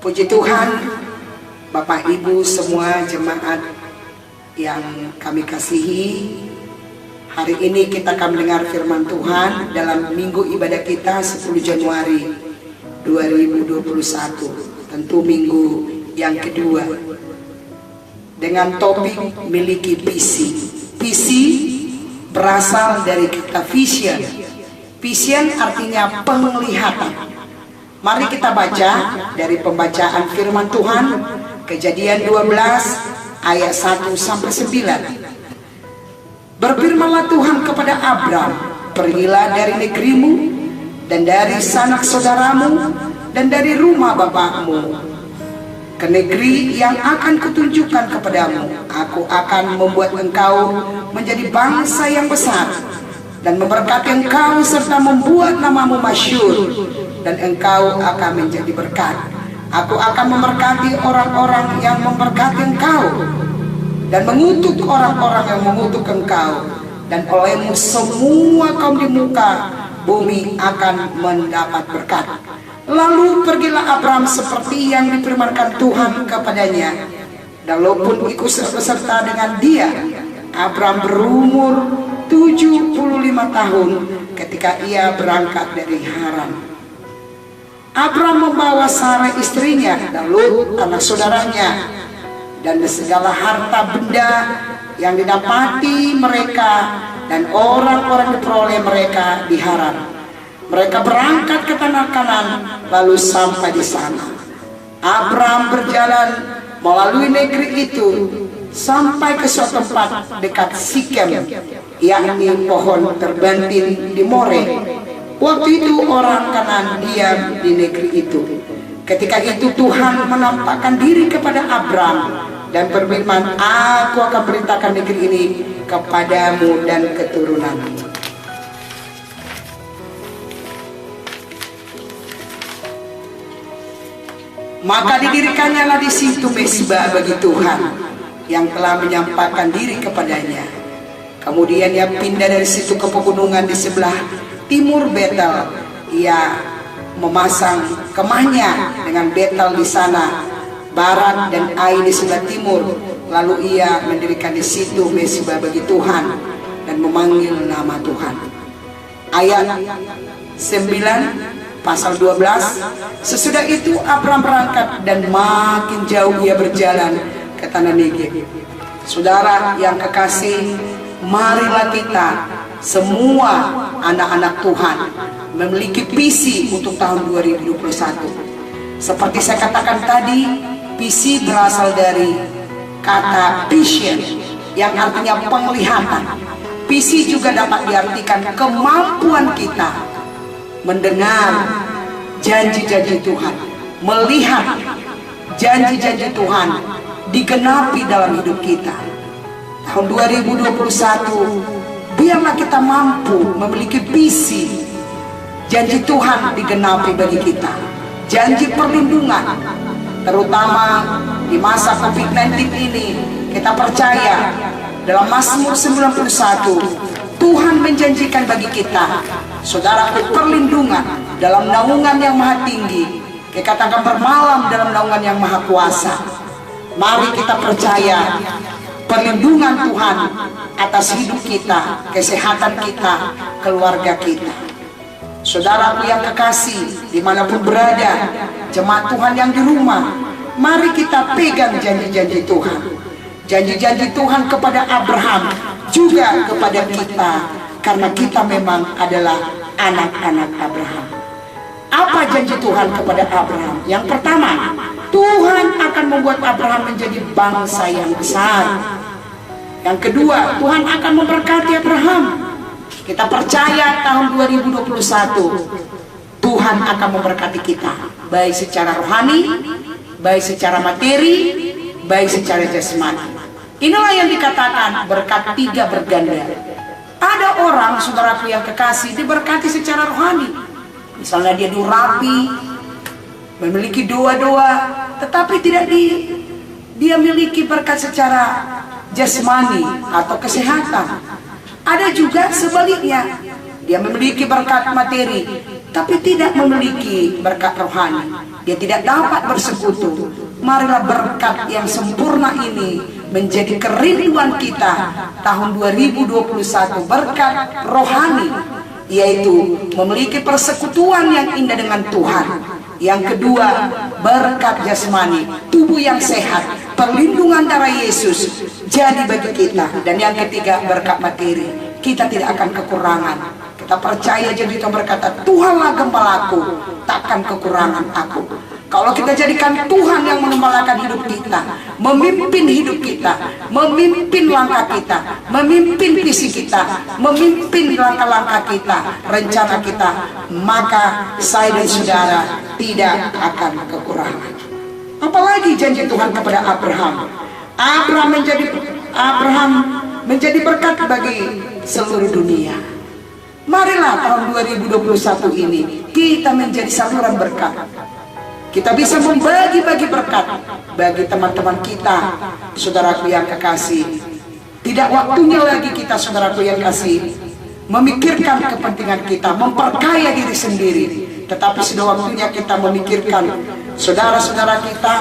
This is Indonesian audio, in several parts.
Puji Tuhan, Bapak Ibu semua jemaat yang kami kasihi. Hari ini kita akan mendengar firman Tuhan dalam minggu ibadah kita 10 Januari 2021. Tentu minggu yang kedua, dengan topik miliki visi. Visi berasal dari kata vision. Vision artinya penglihatan. Mari kita baca dari pembacaan firman Tuhan, Kejadian 12 ayat 1 sampai 9. Berfirmanlah Tuhan kepada Abram, "Pergilah dari negerimu dan dari sanak saudaramu dan dari rumah bapakmu ke negeri yang akan kutunjukkan kepadamu. Aku akan membuat engkau menjadi bangsa yang besar dan memberkati engkau serta membuat namamu masyhur, dan engkau akan menjadi berkat. Aku akan memberkati orang-orang yang memberkati engkau dan mengutuk orang-orang yang mengutuk engkau, dan olehmu semua kaum di muka bumi akan mendapat berkat." Lalu pergilah Abram seperti yang difirmankan Tuhan kepadanya, dan Lot pun ikut beserta dengan dia. Abram berumur 75 tahun ketika ia berangkat dari Haran. Abram membawa Sarai istrinya dan Lot anak saudaranya, dan segala harta benda yang didapati mereka dan orang-orang diperoleh mereka di Haran. Mereka berangkat ke tanah Kanan, lalu sampai di sana. Abram berjalan melalui negeri itu sampai ke suatu tempat dekat Sikem, yakni pohon terbantin di More. Waktu itu orang Kanan diam di negeri itu. Ketika itu Tuhan menampakkan diri kepada Abram dan berfirman, "Aku akan perintahkan negeri ini kepadamu dan keturunanmu." Maka didirikannya di situ mezbah bagi Tuhan yang telah menyampaikan diri kepadanya. Kemudian ia pindah dari situ ke pegunungan di sebelah timur Betel. Ia memasang kemahnya dengan Betel di sana barat dan Ai di sebelah timur. Lalu ia mendirikan di situ mezbah bagi Tuhan dan memanggil nama Tuhan. Ayat 9 pasal 12. Sesudah itu Abram berangkat dan makin jauh ia berjalan ke tanah Negeb. Saudara yang kekasih, marilah kita semua anak-anak Tuhan memiliki visi untuk tahun 2021. Seperti saya katakan tadi, visi berasal dari kata vision yang artinya penglihatan. Visi juga dapat diartikan kemampuan kita mendengar janji-janji Tuhan, melihat janji-janji Tuhan digenapi dalam hidup kita. Tahun 2021, biarlah kita mampu memiliki visi janji Tuhan digenapi bagi kita. Janji perlindungan, terutama di masa COVID-19 ini, kita percaya dalam Mazmur 91, Tuhan menjanjikan bagi kita, saudaraku, perlindungan dalam naungan yang maha tinggi. Dikatakan bermalam dalam naungan yang maha kuasa. Mari kita percaya perlindungan Tuhan atas hidup kita, kesehatan kita, keluarga kita. Saudaraku yang kekasih, dimanapun berada, jemaat Tuhan yang di rumah, mari kita pegang janji-janji Tuhan. Janji-janji Tuhan kepada Abraham, juga kepada kita, karena kita memang adalah anak-anak Abraham. Apa janji Tuhan kepada Abraham? Yang pertama, Tuhan akan membuat Abraham menjadi bangsa yang besar. Yang kedua, Tuhan akan memberkati Abraham. Kita percaya tahun 2021 Tuhan akan memberkati kita, baik secara rohani, baik secara materi, baik secara jasmani. Inilah yang dikatakan berkat tiga berganda. Ada orang, saudaraku yang kekasih, diberkati secara rohani. Misalnya dia rapi, memiliki doa-doa, tetapi dia memiliki berkat secara jasmani atau kesehatan. Ada juga sebaliknya, dia memiliki berkat materi, tapi tidak memiliki berkat rohani. dia tidak dapat bersekutu. Marilah berkat yang sempurna ini menjadi kerinduan kita tahun 2021, berkat rohani, yaitu memiliki persekutuan yang indah dengan Tuhan. Yang kedua, berkat jasmani, tubuh yang sehat, perlindungan darah Yesus jadi bagi kita. Dan yang ketiga, berkat materi, kita tidak akan kekurangan. Kita percaya, jadi kita berkata, Tuhanlah gembalaku, takkan kekurangan aku. Kalau kita jadikan Tuhan yang mengembalakan hidup kita, memimpin hidup kita, memimpin langkah kita, memimpin visi kita, memimpin langkah-langkah kita, rencana kita, maka saya dan saudara tidak akan kekurangan. Apalagi janji Tuhan kepada Abraham. Abraham menjadi berkat bagi seluruh dunia. Marilah tahun 2021 ini kita menjadi saluran berkat. Kita bisa membagi-bagi berkat bagi teman-teman kita, saudaraku yang kekasih. Tidak waktunya lagi kita, saudaraku yang kasih, memikirkan kepentingan kita, memperkaya diri sendiri. Tetapi sudah waktunya kita memikirkan saudara-saudara kita,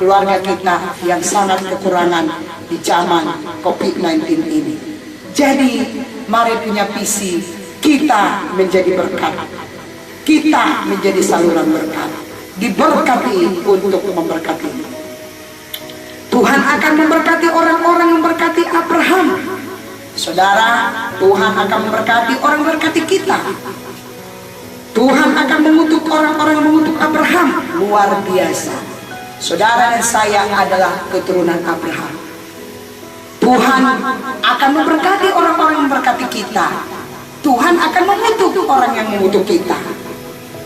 keluarga kita yang sangat kekurangan di zaman COVID-19 ini. Jadi mari punya visi, kita menjadi berkat, kita menjadi saluran berkat, diberkati untuk memberkati. Tuhan akan memberkati orang-orang yang memberkati Abraham. Saudara, Tuhan akan memberkati orang berkati kita. Tuhan akan mengutuk orang-orang yang mengutuk Abraham. Luar biasa. Saudara dan saya adalah keturunan Abraham. Tuhan akan memberkati orang-orang yang memberkati kita. Tuhan akan mengutuk orang yang mengutuk kita.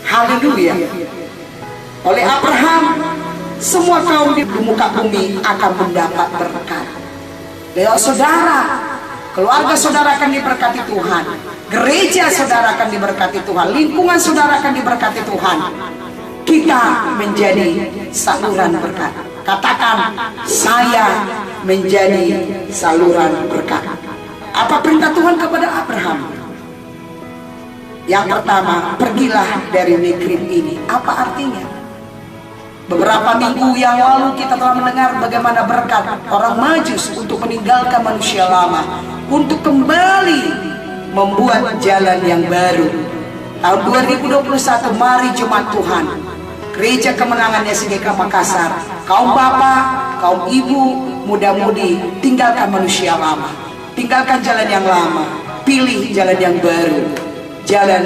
Haleluya. Oleh Abraham, semua kaum di muka bumi akan mendapat berkat. Lewat saudara, keluarga saudara akan diberkati Tuhan, gereja saudara akan diberkati Tuhan, lingkungan saudara akan diberkati Tuhan. Kita menjadi saluran berkat. Katakan, saya menjadi saluran berkat. Apa perintah Tuhan kepada Abraham? Yang pertama, pergilah dari negeri ini. Apa artinya? Beberapa minggu yang lalu kita telah mendengar bagaimana berkat orang Majus untuk meninggalkan manusia lama, untuk kembali membuat jalan yang baru. Tahun 2021, mari jemaat Tuhan, Gereja Kemenangan SGK Makassar, kaum bapak, kaum ibu, muda-mudi, tinggalkan manusia lama, tinggalkan jalan yang lama, pilih jalan yang baru, jalan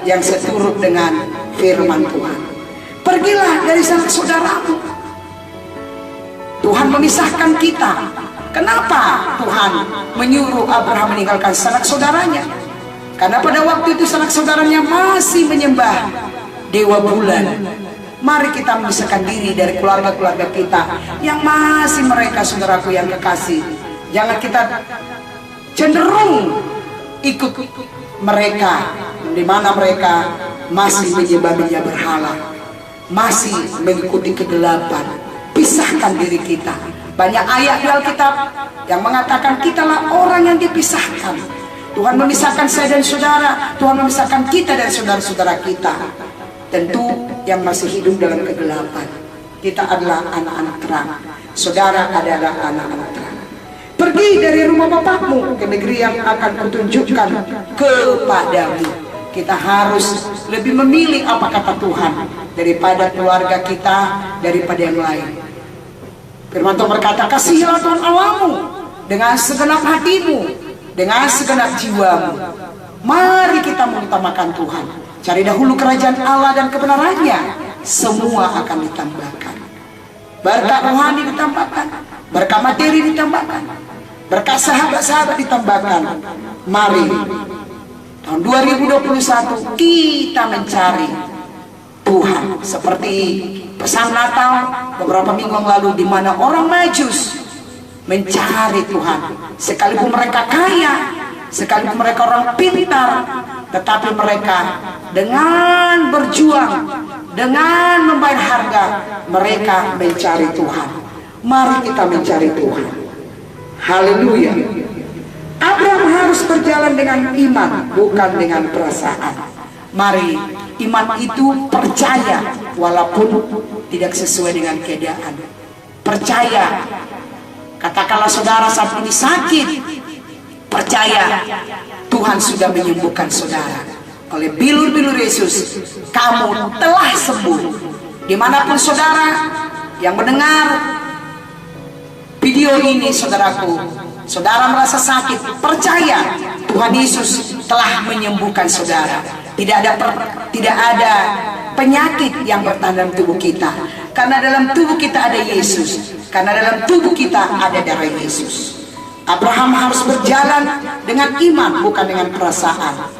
yang seturut dengan firman Tuhan. Pergilah dari sanak saudaramu. Tuhan memisahkan kita. Kenapa Tuhan menyuruh Abraham meninggalkan sanak saudaranya? Karena pada waktu itu sanak saudaranya masih menyembah dewa bulan. Mari kita memisahkan diri dari keluarga-keluarga kita yang masih mereka, saudaraku yang kekasih. Jangan kita cenderung ikut mereka, di mana mereka masih menyembah berhala, masih mengikuti kegelapan. Pisahkan diri kita. Banyak ayat di Alkitab yang mengatakan kitalah orang yang dipisahkan. Tuhan memisahkan saya dan saudara, Tuhan memisahkan kita dan saudara-saudara kita. Tentu yang masih hidup dalam kegelapan. Kita adalah anak-anak terang, saudara adalah anak-anak terang. Pergi dari rumah bapakmu ke negeri yang akan kutunjukkan kepadamu. Kita harus lebih memilih apa kata Tuhan daripada keluarga kita, daripada yang lain. Firman Tuhan berkata, kasihilah Tuhan Allahmu dengan segenap hatimu, dengan segenap jiwamu. Mari kita mengutamakan Tuhan. Cari dahulu kerajaan Allah dan kebenarannya, semua akan ditambahkan. Berkat rohani ditambahkan, berkat materi ditambahkan, berkat sahabat-sahabat ditambahkan. Mari tahun 2021 kita mencari Tuhan seperti pesan Natal beberapa minggu yang lalu, di mana orang Majus mencari Tuhan. Sekalipun mereka kaya, sekalipun mereka orang pintar, tetapi mereka dengan berjuang, dengan membayar harga, mereka mencari Tuhan. Mari kita mencari Tuhan. Haleluya. Abraham harus berjalan dengan iman, bukan dengan perasaan. Mari iman itu percaya walaupun tidak sesuai dengan keadaan. Percaya. Katakanlah saudara saat ini sakit, percaya Tuhan sudah menyembuhkan saudara. Oleh bilur-bilur Yesus, kamu telah sembuh. Dimanapun saudara yang mendengar video ini, saudaraku, saudara merasa sakit, percaya Tuhan Yesus telah menyembuhkan saudara. Tidak ada penyakit yang bertanda dalam tubuh kita, karena dalam tubuh kita ada Yesus, karena dalam tubuh kita ada darah Yesus. Abraham harus berjalan dengan iman, bukan dengan perasaan.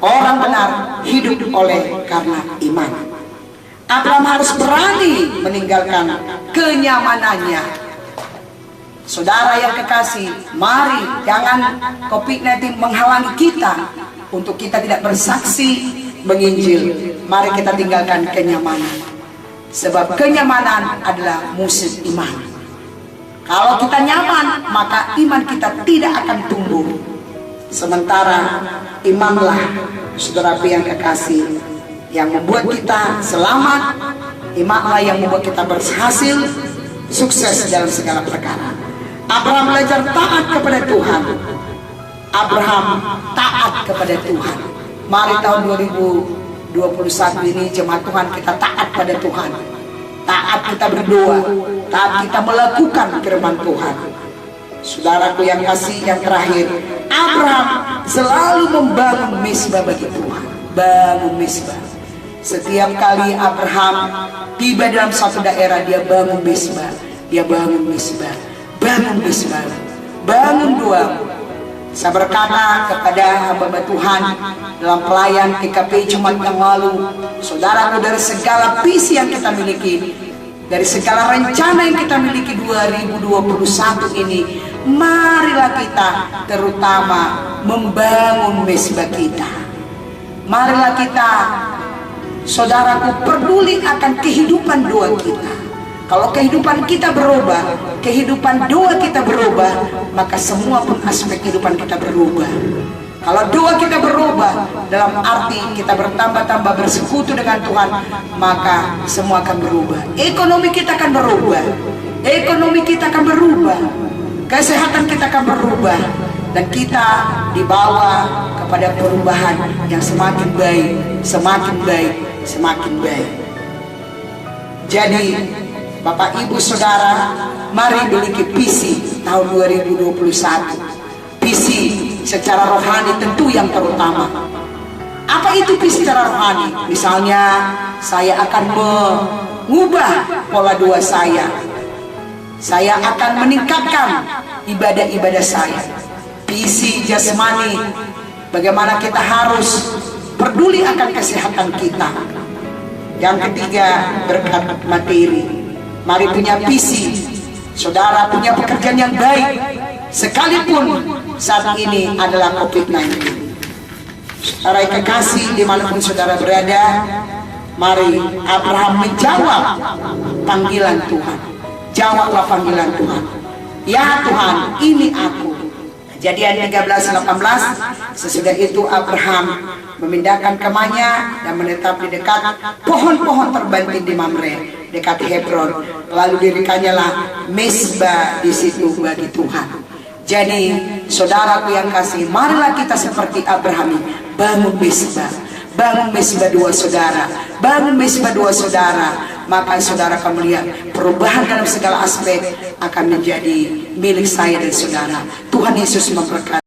Orang benar hidup oleh karena iman. Abraham harus berani meninggalkan kenyamanannya. Saudara yang kekasih, mari jangan COVID-19 menghalangi kita untuk kita tidak bersaksi menginjil. Mari kita tinggalkan kenyamanan, sebab kenyamanan adalah musuh iman. Kalau kita nyaman, maka iman kita tidak akan tumbuh. Sementara imanlah, saudaraku yang kekasih, yang membuat kita selamat. Imanlah yang membuat kita berhasil, sukses dalam segala perkara. Abraham belajar taat kepada Tuhan. Abraham taat kepada Tuhan. Mari tahun 2021 ini jemaat Tuhan, kita taat pada Tuhan. Taat kita berdoa, taat kita melakukan firman Tuhan. Saudaraku yang kasih, yang terakhir, Abraham selalu membangun mezbah bagi Tuhan. Bangun mezbah. Setiap kali Abraham tiba dalam satu daerah, dia bangun mezbah. Dia bangun mezbah. Bangun mezbah. Bangun doa. Saya berkata kepada hamba Tuhan dalam pelayan TKP Jumat yang lalu, saudaraku, dari segala visi yang kita miliki, dari segala rencana yang kita miliki 2021 ini, marilah kita terutama membangun mezbah kita. Marilah kita, saudaraku, peduli akan kehidupan doa kita. Kalau kehidupan kita berubah, kehidupan doa kita berubah, maka semua pun aspek kehidupan kita berubah. Kalau doa kita berubah, dalam arti kita bertambah-tambah bersekutu dengan Tuhan, maka semua akan berubah. Ekonomi kita akan berubah. Ekonomi kita akan berubah. Kesehatan kita akan berubah. Dan kita dibawa kepada perubahan yang semakin baik, semakin baik, semakin baik. Jadi, Bapak Ibu Saudara, mari miliki visi tahun 2021. Visi secara rohani tentu yang terutama. Apa itu visi secara rohani? Misalnya, saya akan mengubah pola doa saya. Saya akan meningkatkan ibadah-ibadah saya. Visi jasmani, bagaimana kita harus peduli akan kesehatan kita. Yang ketiga, berkat materi. Mari punya visi. Saudara punya pekerjaan yang baik, sekalipun saat ini adalah COVID-19. Saudara kekasih, dimanapun saudara berada, mari Abraham menjawab panggilan Tuhan. Jawablah panggilan Tuhan. Ya Tuhan, ini aku. Kejadian 13:18. Sesudah itu Abraham memindahkan kemahnya dan menetap di dekat pohon-pohon terbanting di Mamre, dekat Hebron. Lalu dirikannya mezbah di situ bagi Tuhan. Jadi, saudaraku yang kasih, marilah kita seperti Abraham, bangun mezbah. Bangun mezbah dua saudara. Bangun mezbah dua saudara. Maka saudara akan melihat perubahan dalam segala aspek akan menjadi milik saya dan saudara. Tuhan Yesus memberkati.